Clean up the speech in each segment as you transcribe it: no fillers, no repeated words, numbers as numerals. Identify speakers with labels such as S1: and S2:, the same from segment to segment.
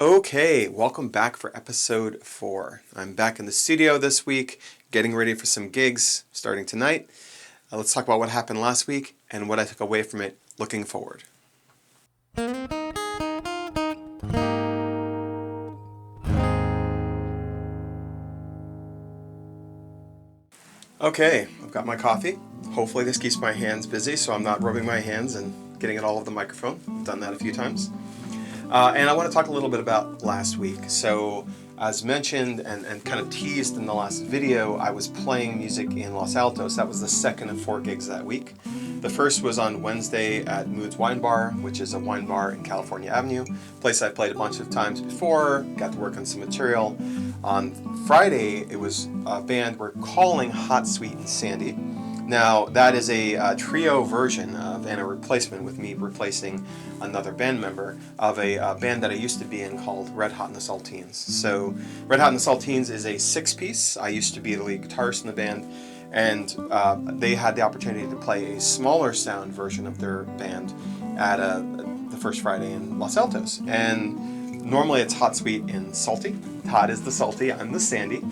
S1: Okay, welcome back for episode 4. I'm back in the studio this week, getting ready for some gigs starting tonight. Let's talk about what happened last week and what I took away from it looking forward. Okay, I've got my coffee. Hopefully this keeps my hands busy so I'm not rubbing my hands and getting it all over the microphone. I've done that a few times. And I want to talk a little bit about last week. So, as mentioned and kind of teased in the last video, I was playing music in Los Altos. That was the second of 4 gigs that week. The first was on Wednesday at Mood's Wine Bar, which is a wine bar in California Avenue, a place I played a bunch of times before, got to work on some material. On Friday, it was a band we're calling Hot, Sweet, and Sandy. Now, that is a trio version of, and a replacement with me replacing another band member of a band that I used to be in called Red Hot and the Saltines. So, Red Hot and the Saltines is a 6-piece. I used to be the lead guitarist in the band, and they had the opportunity to play a smaller sound version of their band at the first Friday in Los Altos. And normally it's Hot, Sweet, and Salty. Hot is the salty, I'm the sandy.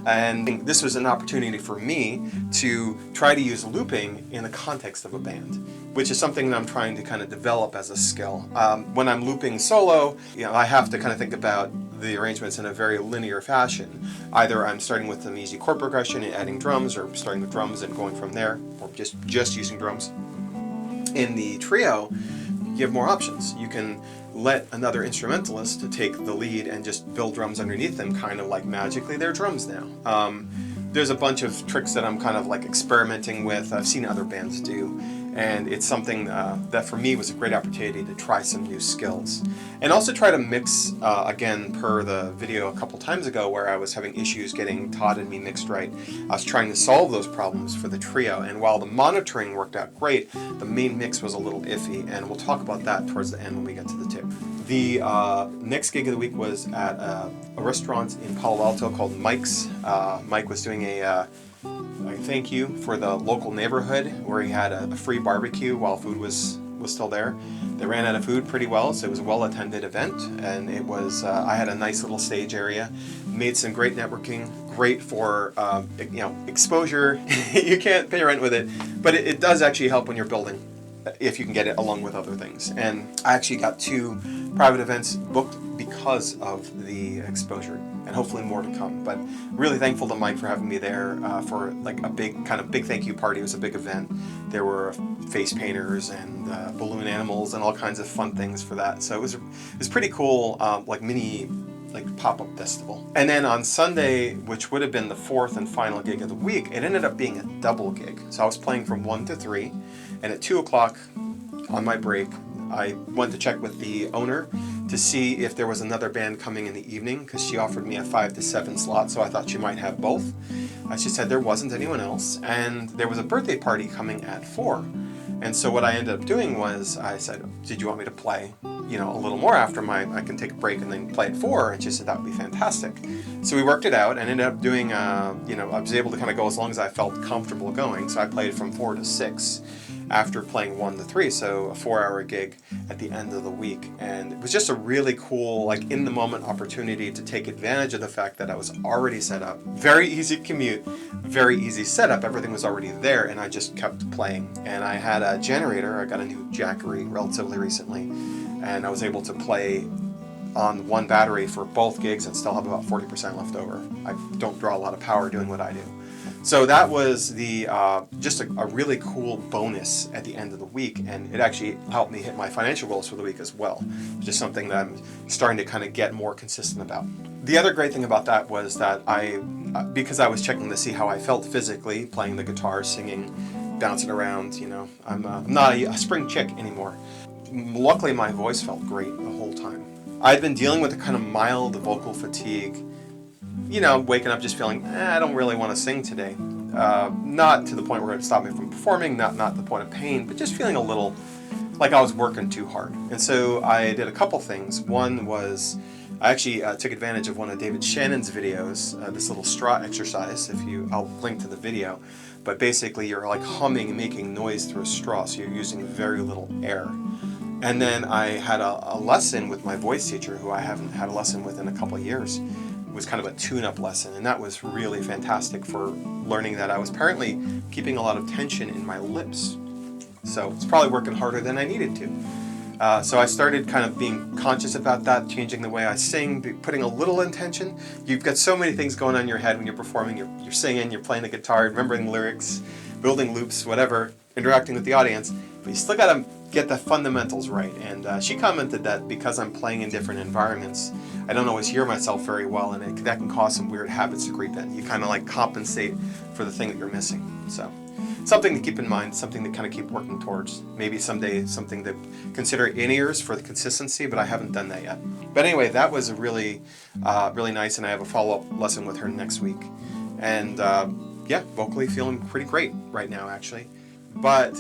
S1: And this was an opportunity for me to try to use looping in the context of a band, which is something that I'm trying to kind of develop as a skill. When I'm looping solo, I have to kind of think about the arrangements in a very linear fashion. Either I'm starting with an easy chord progression and adding drums, or starting with drums and going from there, or just using drums. In the trio, you have more options. You can let another instrumentalist to take the lead and just build drums underneath them, kind of like magically they're drums now. There's a bunch of tricks that I'm kind of like experimenting with. I've seen other bands do, and it's something that for me was a great opportunity to try some new skills. And also try to mix, again, per the video a couple times ago where I was having issues getting Todd and me mixed right. I was trying to solve those problems for the trio, and while the monitoring worked out great, the main mix was a little iffy, and we'll talk about that towards the end when we get to the tip. The next gig of the week was at a restaurant in Palo Alto called Mike's. Mike was doing a thank you for the local neighborhood where he had a free barbecue while food was still there. They ran out of food pretty well, so it was a well-attended event, and it was I had a nice little stage area, made some great networking, great for exposure. You can't pay rent with it, but it does actually help when you're building, if you can get it along with other things. And I actually got 2 private events booked because of the exposure, and hopefully more to come. But really thankful to Mike for having me there for like a big thank you party. It was a big event. There were face painters and balloon animals and all kinds of fun things for that. So it was pretty cool, like mini pop-up festival. And then on Sunday, which would have been the 4th and final gig of the week, it ended up being a double gig. So I was playing from 1 to 3, and at 2 o'clock on my break, I went to check with the owner to see if there was another band coming in the evening, because she offered me a 5 to 7 slot, so I thought she might have both. She said there wasn't anyone else, and there was a birthday party coming at 4. And so what I ended up doing was I said, did you want me to play a little more after I can take a break and then play at 4? And she said that would be fantastic. So we worked it out and ended up doing, I was able to kind of go as long as I felt comfortable going. So I played from 4 to 6 after playing 1 to 3, so a 4-hour gig at the end of the week. And it was just a really cool, in the moment opportunity to take advantage of the fact that I was already set up. Very easy commute, very easy setup, everything was already there, and I just kept playing. And I had a generator, I got a new Jackery relatively recently, and I was able to play on 1 battery for both gigs and still have about 40% left over. I don't draw a lot of power doing what I do. So that was the just a really cool bonus at the end of the week, and it actually helped me hit my financial goals for the week as well. Just something that I'm starting to kind of get more consistent about. The other great thing about that was that because I was checking to see how I felt physically, playing the guitar, singing, bouncing around, I'm not a spring chick anymore. Luckily, my voice felt great the whole time. I'd been dealing with a kind of mild vocal fatigue, waking up just feeling, I don't really want to sing today. Not to the point where it would stop me from performing, not the point of pain, but just feeling a little like I was working too hard. And so I did a couple things. One was I actually took advantage of one of David Shannon's videos, this little straw exercise. I'll link to the video, but basically you're like humming and making noise through a straw, so you're using very little air. And then I had a lesson with my voice teacher, who I haven't had a lesson with in a couple of years. It was kind of a tune-up lesson, and that was really fantastic for learning that I was apparently keeping a lot of tension in my lips. So it's probably working harder than I needed to. So I started kind of being conscious about that, changing the way I sing, putting a little intention. You've got so many things going on in your head when you're performing. You're singing, you're playing the guitar, remembering lyrics, building loops, whatever, interacting with the audience. But you still got to get the fundamentals right. And she commented that because I'm playing in different environments, I don't always hear myself very well, and that can cause some weird habits to creep in. You kind of like compensate for the thing that you're missing. So something to keep in mind, something to kind of keep working towards. Maybe someday something to consider in-ears for the consistency, but I haven't done that yet. But anyway, that was really nice, and I have a follow-up lesson with her next week. And yeah, vocally feeling pretty great right now, actually. But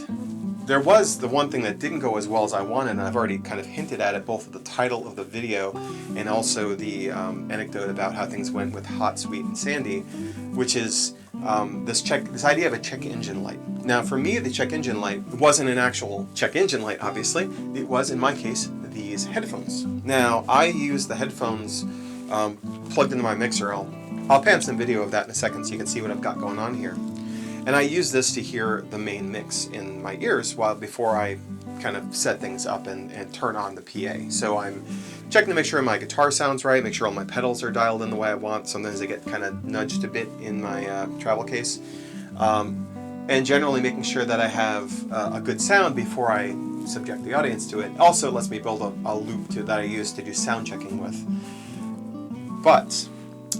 S1: there was the one thing that didn't go as well as I wanted, and I've already kind of hinted at it, both at the title of the video and also the anecdote about how things went with Hot, Sweet, and Sandy, which is this idea of a check engine light. Now, for me, the check engine light wasn't an actual check engine light, obviously. It was, in my case, these headphones. Now, I use the headphones plugged into my mixer. I'll pan some video of that in a second so you can see what I've got going on here. And I use this to hear the main mix in my ears before I kind of set things up and turn on the PA. So I'm checking to make sure my guitar sounds right, make sure all my pedals are dialed in the way I want. Sometimes they get kind of nudged a bit in my travel case. And generally making sure that I have a good sound before I subject the audience to it. Also lets me build a loop that I use to do sound checking with. But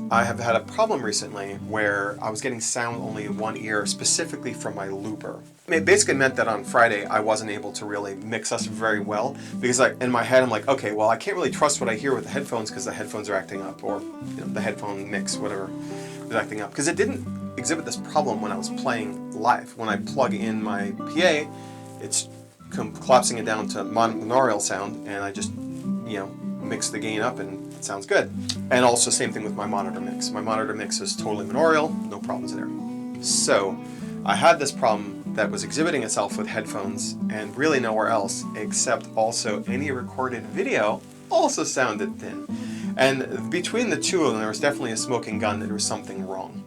S1: I have had a problem recently where I was getting sound only in one ear, specifically from my looper. It basically meant that on Friday I wasn't able to really mix us very well, because in my head I'm like, okay, well, I can't really trust what I hear with the headphones because the headphones are acting up, or the headphone mix, whatever, is acting up. Because it didn't exhibit this problem when I was playing live. When I plug in my PA, it's collapsing it down to monaural sound, and I just, mix the gain up and it sounds good. And also same thing with my monitor mix. My monitor mix is totally monaural, no problems there. So I had this problem that was exhibiting itself with headphones and really nowhere else, except also any recorded video also sounded thin. And between the two of them, there was definitely a smoking gun that there was something wrong.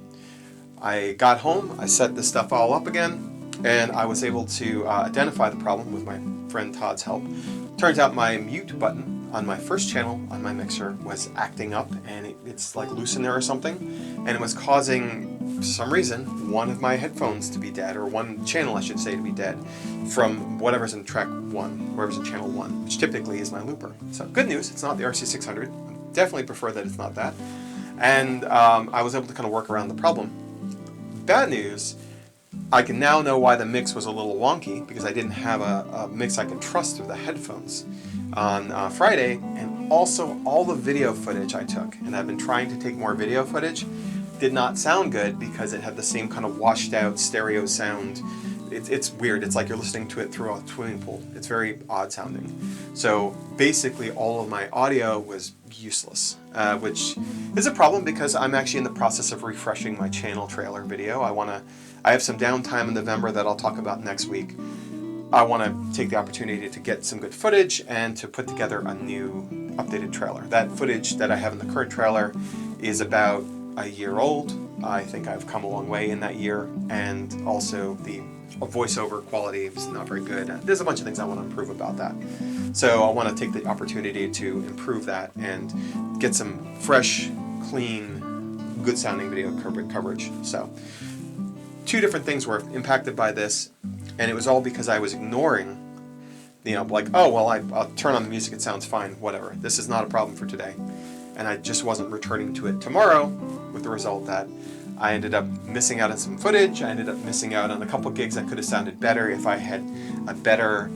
S1: I got home, I set this stuff all up again, and I was able to identify the problem with my friend Todd's help. Turns out my mute button on my first channel on my mixer was acting up, and it's like loose in there or something, and it was causing, for some reason, one of my headphones to be dead, or one channel I should say to be dead, from whatever's in track 1, whatever's in channel 1, which typically is my looper. So good news, it's not the RC600. I definitely prefer that it's not that. And I was able to kind of work around the problem. Bad news, I can now know why the mix was a little wonky, because I didn't have a mix I could trust through the headphones on Friday, and also all the video footage I took, and I've been trying to take more video footage, did not sound good because it had the same kind of washed out stereo sound. It's weird. It's like you're listening to it through a swimming pool. It's very odd sounding. So basically all of my audio was useless, which is a problem because I'm actually in the process of refreshing my channel trailer video. I have some downtime in November that I'll talk about next week. I want to take the opportunity to get some good footage and to put together a new updated trailer. That footage that I have in the current trailer is about a year old. I think I've come a long way in that year, and also the voiceover quality is not very good. There's a bunch of things I want to improve about that. So I want to take the opportunity to improve that and get some fresh, clean, good sounding video coverage. So 2 different things were impacted by this, and it was all because I was ignoring, like, oh, well, I'll turn on the music, it sounds fine, whatever. This is not a problem for today. And I just wasn't returning to it tomorrow, with the result that I ended up missing out on some footage. I ended up missing out on a couple gigs that could have sounded better if I had a better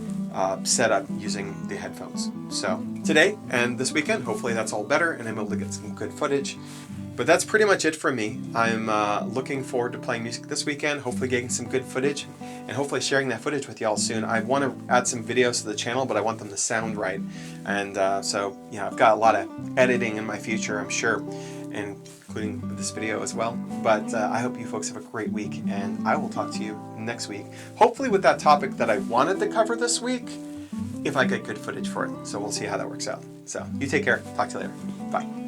S1: setup using the headphones. So today and this weekend, hopefully that's all better and I'm able to get some good footage. But that's pretty much it for me. I'm looking forward to playing music this weekend, hopefully getting some good footage, and hopefully sharing that footage with y'all soon. I want to add some videos to the channel, but I want them to sound right. And so, I've got a lot of editing in my future, I'm sure, including this video as well. But I hope you folks have a great week, and I will talk to you next week. Hopefully with that topic that I wanted to cover this week, if I get good footage for it. So we'll see how that works out. So you take care. Talk to you later. Bye.